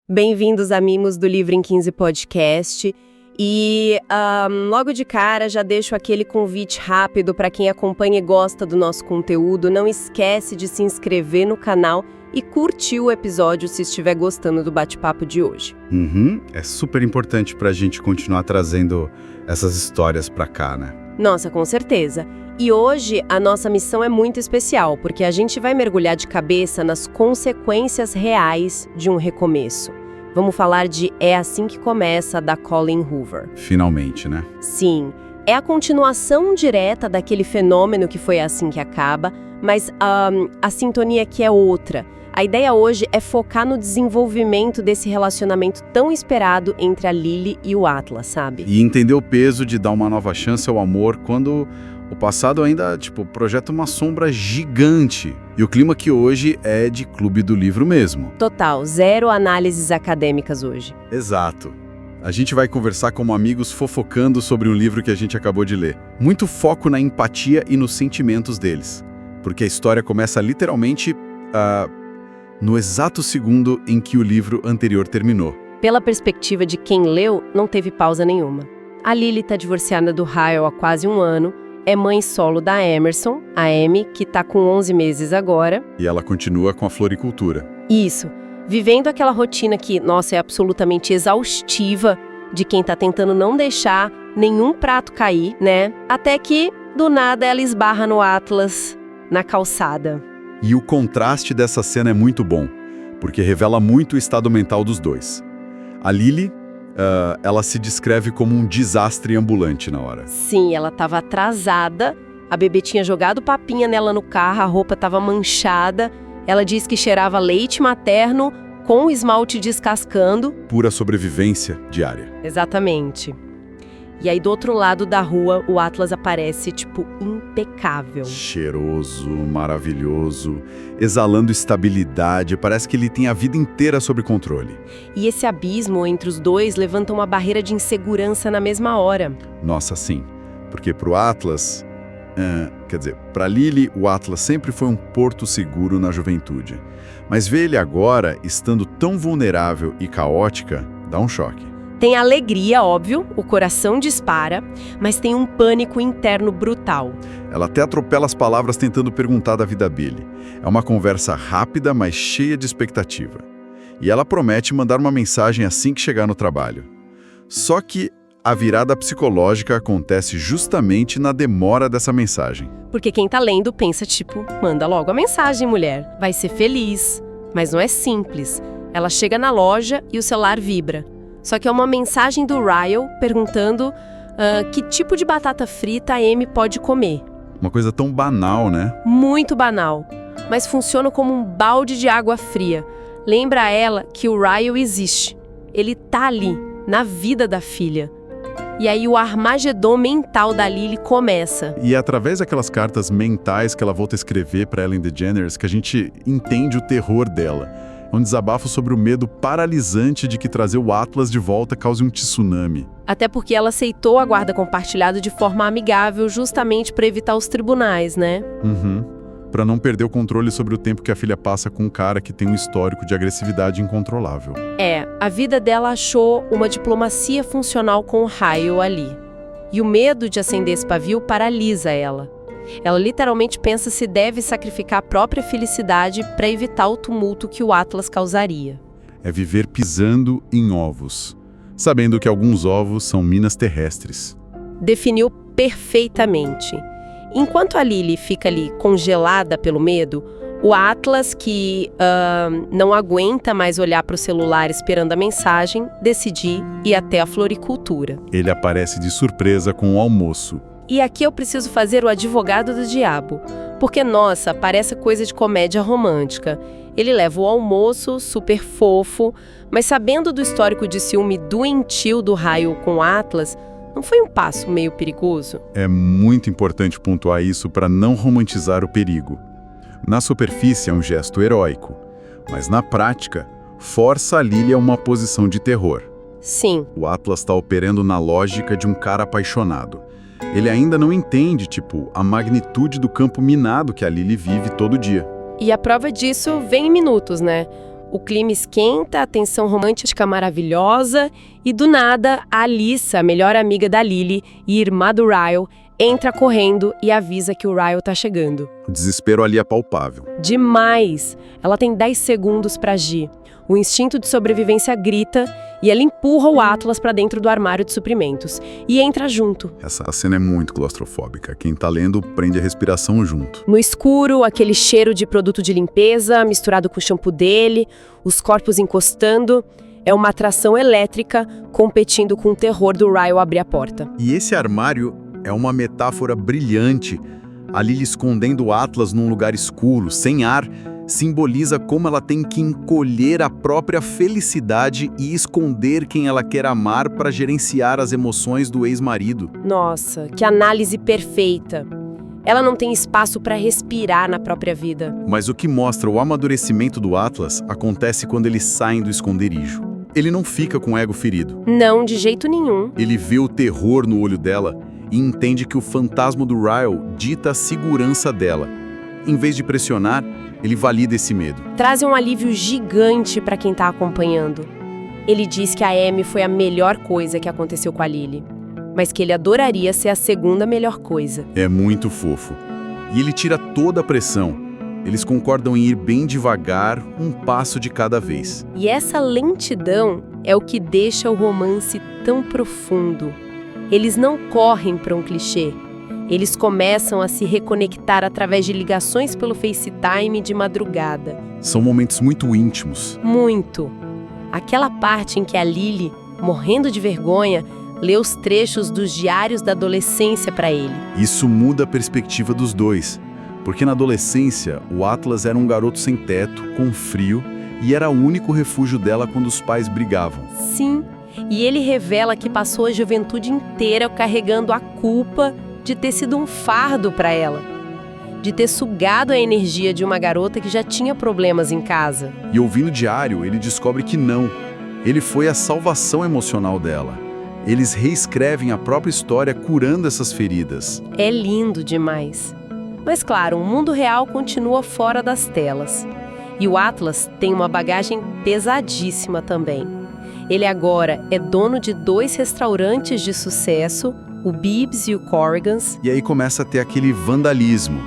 Bem-vindos a Mimos do Livro em 15 Podcast. E logo de cara já deixo aquele convite rápido para quem acompanha e gosta do nosso conteúdo. Não esquece de se inscrever no canal e curtir o episódio se estiver gostando do bate-papo de hoje. É super importante para a gente continuar trazendo essas histórias para cá, né? Nossa, com certeza. E hoje a nossa missão é muito especial, porque a gente vai mergulhar de cabeça nas consequências reais de um recomeço. Vamos falar de É Assim Que Começa, da Colleen Hoover. Finalmente, né? Sim, é a continuação direta daquele fenômeno que foi Assim Que Acaba, mas a sintonia aqui é outra. A ideia hoje é focar no desenvolvimento desse relacionamento tão esperado entre a Lily e o Atlas, sabe? E entender o peso de dar uma nova chance ao amor quando o passado ainda, projeta uma sombra gigante. E o clima que hoje é de clube do livro mesmo. Total, zero análises acadêmicas hoje. Exato. A gente vai conversar como amigos fofocando sobre um livro que a gente acabou de ler. Muito foco na empatia e nos sentimentos deles. Porque a história começa literalmente no exato segundo em que o livro anterior terminou. Pela perspectiva de quem leu, não teve pausa nenhuma. A Lily está divorciada do Hyle há quase um ano, é mãe solo da Emerson, a Amy, que está com 11 meses agora. E ela continua com a floricultura. Isso, vivendo aquela rotina que, nossa, é absolutamente exaustiva de quem está tentando não deixar nenhum prato cair, né? Até que, do nada, ela esbarra no Atlas, na calçada. E o contraste dessa cena é muito bom, porque revela muito o estado mental dos dois. A Lily, ela se descreve como um desastre ambulante na hora. Sim, ela estava atrasada, a bebê tinha jogado papinha nela no carro, a roupa estava manchada, ela diz que cheirava leite materno com o esmalte descascando. Pura sobrevivência diária. Exatamente. E aí, do outro lado da rua, o Atlas aparece, impecável. Cheiroso, maravilhoso, exalando estabilidade, parece que ele tem a vida inteira sob controle. E esse abismo entre os dois levanta uma barreira de insegurança na mesma hora. Nossa, sim. Porque pro Atlas... pra Lily, o Atlas sempre foi um porto seguro na juventude. Mas ver ele agora, estando tão vulnerável e caótica, dá um choque. Tem alegria, óbvio, o coração dispara, mas tem um pânico interno brutal. Ela até atropela as palavras tentando perguntar da vida dele. É uma conversa rápida, mas cheia de expectativa. E ela promete mandar uma mensagem assim que chegar no trabalho. Só que a virada psicológica acontece justamente na demora dessa mensagem. Porque quem tá lendo pensa, manda logo a mensagem, mulher. Vai ser feliz. Mas não é simples. Ela chega na loja e o celular vibra. Só que é uma mensagem do Ryle perguntando que tipo de batata frita a Amy pode comer. Uma coisa tão banal, né? Muito banal, mas funciona como um balde de água fria. Lembra a ela que o Ryle existe. Ele tá ali, na vida da filha. E aí o armagedon mental da Lily começa. E é através daquelas cartas mentais que ela volta a escrever para Ellen DeGeneres que a gente entende o terror dela. É um desabafo sobre o medo paralisante de que trazer o Atlas de volta cause um tsunami. Até porque ela aceitou a guarda compartilhada de forma amigável justamente para evitar os tribunais, né? Para não perder o controle sobre o tempo que a filha passa com um cara que tem um histórico de agressividade incontrolável. A vida dela achou uma diplomacia funcional com o Hyle ali. E o medo de acender esse pavio paralisa ela. Ela literalmente pensa se deve sacrificar a própria felicidade para evitar o tumulto que o Atlas causaria. É viver pisando em ovos, sabendo que alguns ovos são minas terrestres. Definiu perfeitamente. Enquanto a Lily fica ali congelada pelo medo, o Atlas, que não aguenta mais olhar para o celular esperando a mensagem, decide ir até a floricultura. Ele aparece de surpresa com o almoço. E aqui eu preciso fazer o advogado do diabo, porque, nossa, parece coisa de comédia romântica. Ele leva o almoço, super fofo, mas sabendo do histórico de ciúme doentio do Hyle com o Atlas, não foi um passo meio perigoso? É muito importante pontuar isso para não romantizar o perigo. Na superfície é um gesto heróico, mas na prática, força a Lily a uma posição de terror. Sim. O Atlas está operando na lógica de um cara apaixonado. Ele ainda não entende, a magnitude do campo minado que a Lily vive todo dia. E a prova disso vem em minutos, né? O clima esquenta, a tensão romântica maravilhosa e, do nada, a Alyssa, a melhor amiga da Lily e irmã do Ryle, entra correndo e avisa que o Ryle tá chegando. O desespero ali é palpável. Demais! Ela tem 10 segundos para agir. O instinto de sobrevivência grita e ela empurra o Atlas para dentro do armário de suprimentos e entra junto. Essa cena é muito claustrofóbica. Quem tá lendo prende a respiração junto. No escuro, aquele cheiro de produto de limpeza misturado com o shampoo dele, os corpos encostando. É uma atração elétrica competindo com o terror do Ryle abrir a porta. E esse armário é uma metáfora brilhante. A Lily escondendo o Atlas num lugar escuro, sem ar, simboliza como ela tem que encolher a própria felicidade e esconder quem ela quer amar para gerenciar as emoções do ex-marido. Nossa, que análise perfeita! Ela não tem espaço para respirar na própria vida. Mas o que mostra o amadurecimento do Atlas acontece quando eles saem do esconderijo. Ele não fica com o ego ferido. Não, de jeito nenhum. Ele vê o terror no olho dela e entende que o fantasma do Ryle dita a segurança dela. Em vez de pressionar, ele valida esse medo. Traz um alívio gigante para quem tá acompanhando. Ele diz que a Amy foi a melhor coisa que aconteceu com a Lily, mas que ele adoraria ser a segunda melhor coisa. É muito fofo. E ele tira toda a pressão. Eles concordam em ir bem devagar, um passo de cada vez. E essa lentidão é o que deixa o romance tão profundo. Eles não correm para um clichê. Eles começam a se reconectar através de ligações pelo FaceTime de madrugada. São momentos muito íntimos. Muito. Aquela parte em que a Lily, morrendo de vergonha, lê os trechos dos diários da adolescência para ele. Isso muda a perspectiva dos dois. Porque na adolescência, o Atlas era um garoto sem teto, com frio, e era o único refúgio dela quando os pais brigavam. Sim, e ele revela que passou a juventude inteira carregando a culpa de ter sido um fardo para ela, de ter sugado a energia de uma garota que já tinha problemas em casa. E ouvindo o diário, ele descobre que não. Ele foi a salvação emocional dela. Eles reescrevem a própria história curando essas feridas. É lindo demais. Mas claro, o mundo real continua fora das telas. E o Atlas tem uma bagagem pesadíssima também. Ele agora é dono de 2 restaurantes de sucesso, o Bibbs e o Corrigan's. E aí começa a ter aquele vandalismo.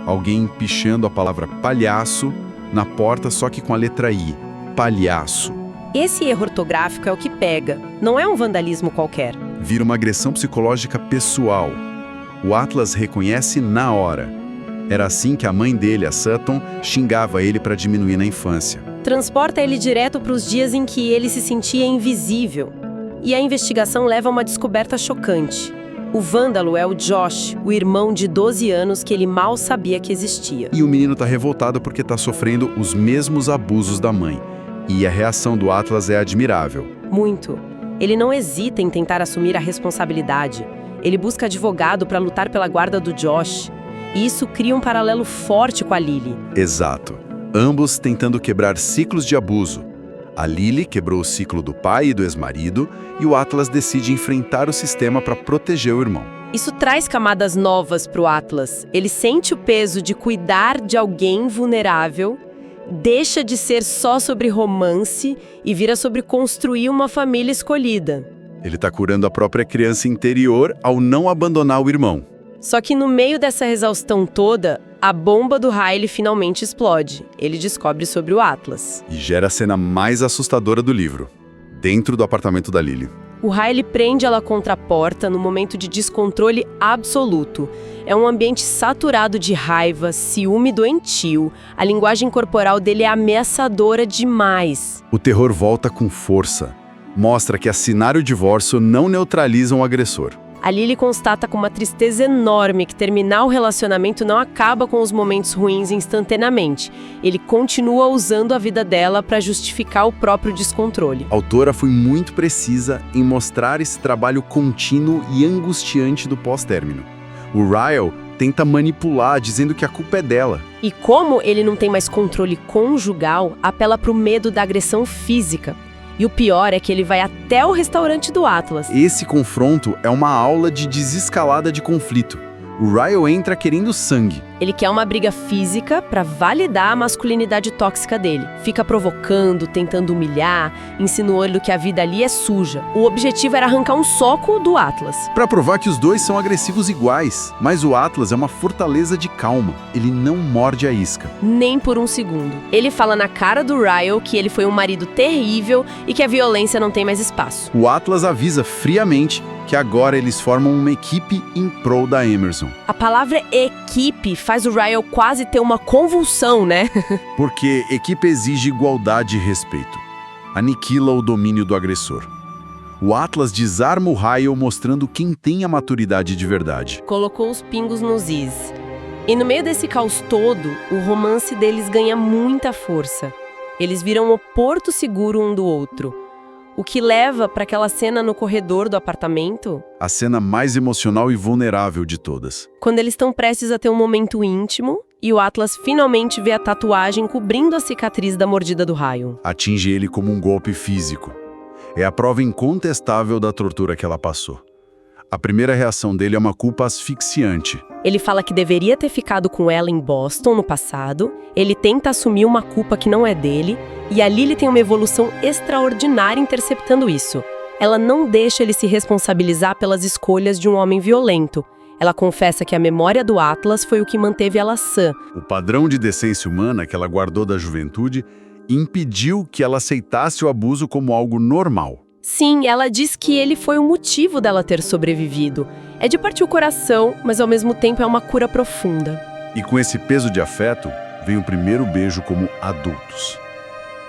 Alguém pichando a palavra palhaço na porta, só que com a letra I. Palhaço. Esse erro ortográfico é o que pega. Não é um vandalismo qualquer. Vira uma agressão psicológica pessoal. O Atlas reconhece na hora. Era assim que a mãe dele, a Sutton, xingava ele para diminuir na infância. Transporta ele direto para os dias em que ele se sentia invisível. E a investigação leva a uma descoberta chocante. O vândalo é o Josh, o irmão de 12 anos que ele mal sabia que existia. E o menino tá revoltado porque tá sofrendo os mesmos abusos da mãe. E a reação do Atlas é admirável. Muito. Ele não hesita em tentar assumir a responsabilidade. Ele busca advogado para lutar pela guarda do Josh. E isso cria um paralelo forte com a Lily. Exato. Ambos tentando quebrar ciclos de abuso. A Lily quebrou o ciclo do pai e do ex-marido, e o Atlas decide enfrentar o sistema para proteger o irmão. Isso traz camadas novas para o Atlas. Ele sente o peso de cuidar de alguém vulnerável, deixa de ser só sobre romance e vira sobre construir uma família escolhida. Ele está curando a própria criança interior ao não abandonar o irmão. Só que no meio dessa exaustão toda, a bomba do Riley finalmente explode. Ele descobre sobre o Atlas. E gera a cena mais assustadora do livro, dentro do apartamento da Lily. O Riley prende ela contra a porta no momento de descontrole absoluto. É um ambiente saturado de raiva, ciúme doentio. A linguagem corporal dele é ameaçadora demais. O terror volta com força. Mostra que assinar o divórcio não neutraliza o agressor. A Lily constata com uma tristeza enorme que terminar o relacionamento não acaba com os momentos ruins instantaneamente. Ele continua usando a vida dela para justificar o próprio descontrole. A autora foi muito precisa em mostrar esse trabalho contínuo e angustiante do pós-término. O Ryle tenta manipular, dizendo que a culpa é dela. E como ele não tem mais controle conjugal, apela para o medo da agressão física. E o pior é que ele vai até o restaurante do Atlas. Esse confronto é uma aula de desescalada de conflito. O Ryle entra querendo sangue. Ele quer uma briga física para validar a masculinidade tóxica dele. Fica provocando, tentando humilhar, insinuando que a vida ali é suja. O objetivo era arrancar um soco do Atlas. Para provar que os dois são agressivos iguais, mas o Atlas é uma fortaleza de calma. Ele não morde a isca. Nem por um segundo. Ele fala na cara do Ryle que ele foi um marido terrível e que a violência não tem mais espaço. O Atlas avisa friamente que agora eles formam uma equipe em prol da Emerson. A palavra equipe faz o Ryle quase ter uma convulsão, né? Porque equipe exige igualdade e respeito. Aniquila o domínio do agressor. O Atlas desarma o Ryle mostrando quem tem a maturidade de verdade. Colocou os pingos nos is. E no meio desse caos todo, o romance deles ganha muita força. Eles viram o porto seguro um do outro. O que leva para aquela cena no corredor do apartamento? A cena mais emocional e vulnerável de todas. Quando eles estão prestes a ter um momento íntimo e o Atlas finalmente vê a tatuagem cobrindo a cicatriz da mordida do Ryle. Atinge ele como um golpe físico. É a prova incontestável da tortura que ela passou. A primeira reação dele é uma culpa asfixiante. Ele fala que deveria ter ficado com ela em Boston no passado, ele tenta assumir uma culpa que não é dele, e a Lily tem uma evolução extraordinária interceptando isso. Ela não deixa ele se responsabilizar pelas escolhas de um homem violento. Ela confessa que a memória do Atlas foi o que manteve ela sã. O padrão de decência humana que ela guardou da juventude impediu que ela aceitasse o abuso como algo normal. Sim, ela diz que ele foi o motivo dela ter sobrevivido. É de partir o coração, mas ao mesmo tempo é uma cura profunda. E com esse peso de afeto, vem o primeiro beijo como adultos.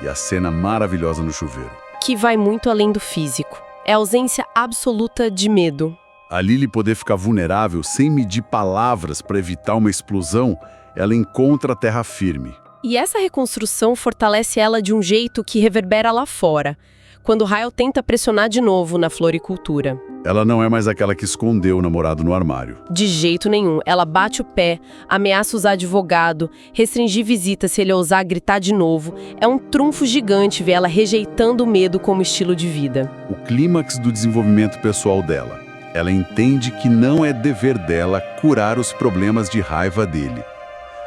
E a cena maravilhosa no chuveiro. Que vai muito além do físico. É a ausência absoluta de medo. A Lily poder ficar vulnerável sem medir palavras para evitar uma explosão, ela encontra a terra firme. E essa reconstrução fortalece ela de um jeito que reverbera lá fora, quando Ryle tenta pressionar de novo na floricultura. Ela não é mais aquela que escondeu o namorado no armário. De jeito nenhum. Ela bate o pé, ameaça usar advogado, restringir visitas se ele ousar gritar de novo. É um trunfo gigante ver ela rejeitando o medo como estilo de vida. O clímax do desenvolvimento pessoal dela. Ela entende que não é dever dela curar os problemas de raiva dele.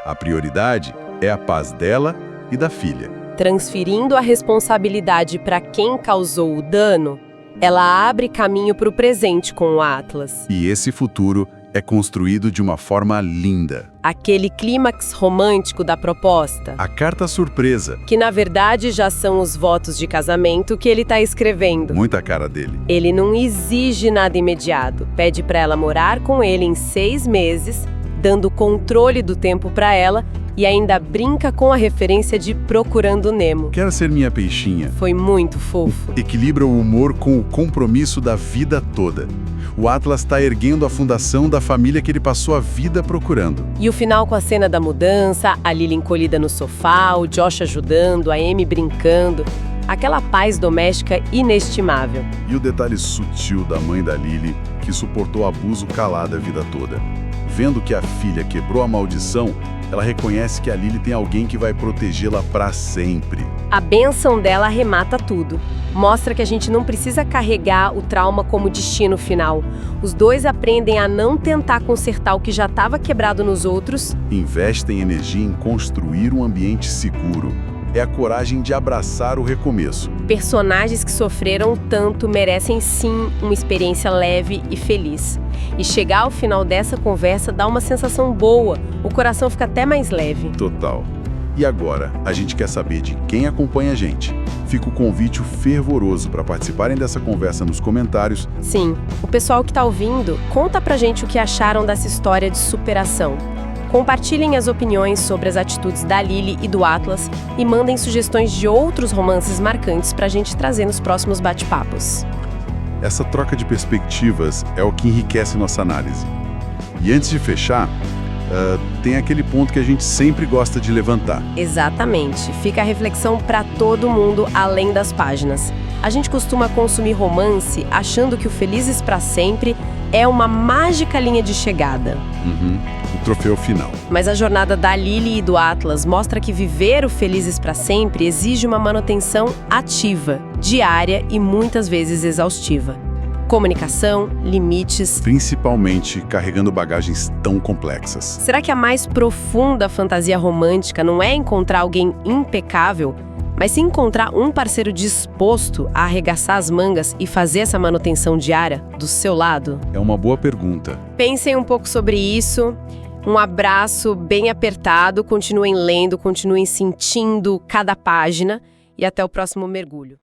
A prioridade é a paz dela e da filha. Transferindo a responsabilidade para quem causou o dano, ela abre caminho para o presente com o Atlas. E esse futuro é construído de uma forma linda. Aquele clímax romântico da proposta. A carta surpresa. Que na verdade já são os votos de casamento que ele está escrevendo. Muita cara dele. Ele não exige nada imediato. Pede para ela morar com ele em 6 meses, dando controle do tempo para ela. E ainda brinca com a referência de Procurando Nemo. Quer ser minha peixinha? Foi muito fofo. Equilibra o humor com o compromisso da vida toda. O Atlas está erguendo a fundação da família que ele passou a vida procurando. E o final com a cena da mudança, a Lily encolhida no sofá, o Josh ajudando, a Amy brincando. Aquela paz doméstica inestimável. E o detalhe sutil da mãe da Lily, que suportou abuso calada a vida toda. Vendo que a filha quebrou a maldição, ela reconhece que a Lily tem alguém que vai protegê-la para sempre. A bênção dela arremata tudo. Mostra que a gente não precisa carregar o trauma como destino final. Os dois aprendem a não tentar consertar o que já estava quebrado nos outros. Investem energia em construir um ambiente seguro. É a coragem de abraçar o recomeço. Personagens que sofreram tanto merecem sim uma experiência leve e feliz. E chegar ao final dessa conversa dá uma sensação boa, o coração fica até mais leve. Total. E agora, a gente quer saber de quem acompanha a gente. Fica o convite fervoroso para participarem dessa conversa nos comentários. Sim, o pessoal que está ouvindo, conta pra gente o que acharam dessa história de superação. Compartilhem as opiniões sobre as atitudes da Lily e do Atlas e mandem sugestões de outros romances marcantes pra gente trazer nos próximos bate-papos. Essa troca de perspectivas é o que enriquece nossa análise. E antes de fechar, tem aquele ponto que a gente sempre gosta de levantar. Exatamente. Fica a reflexão para todo mundo além das páginas. A gente costuma consumir romance achando que o Felizes para Sempre é uma mágica linha de chegada. O troféu final. Mas a jornada da Lily e do Atlas mostra que viver o Felizes para Sempre exige uma manutenção ativa, diária e muitas vezes exaustiva. Comunicação, limites. Principalmente carregando bagagens tão complexas. Será que a mais profunda fantasia romântica não é encontrar alguém impecável, mas sim encontrar um parceiro disposto a arregaçar as mangas e fazer essa manutenção diária do seu lado? É uma boa pergunta. Pensem um pouco sobre isso. Um abraço bem apertado, continuem lendo, continuem sentindo cada página e até o próximo mergulho.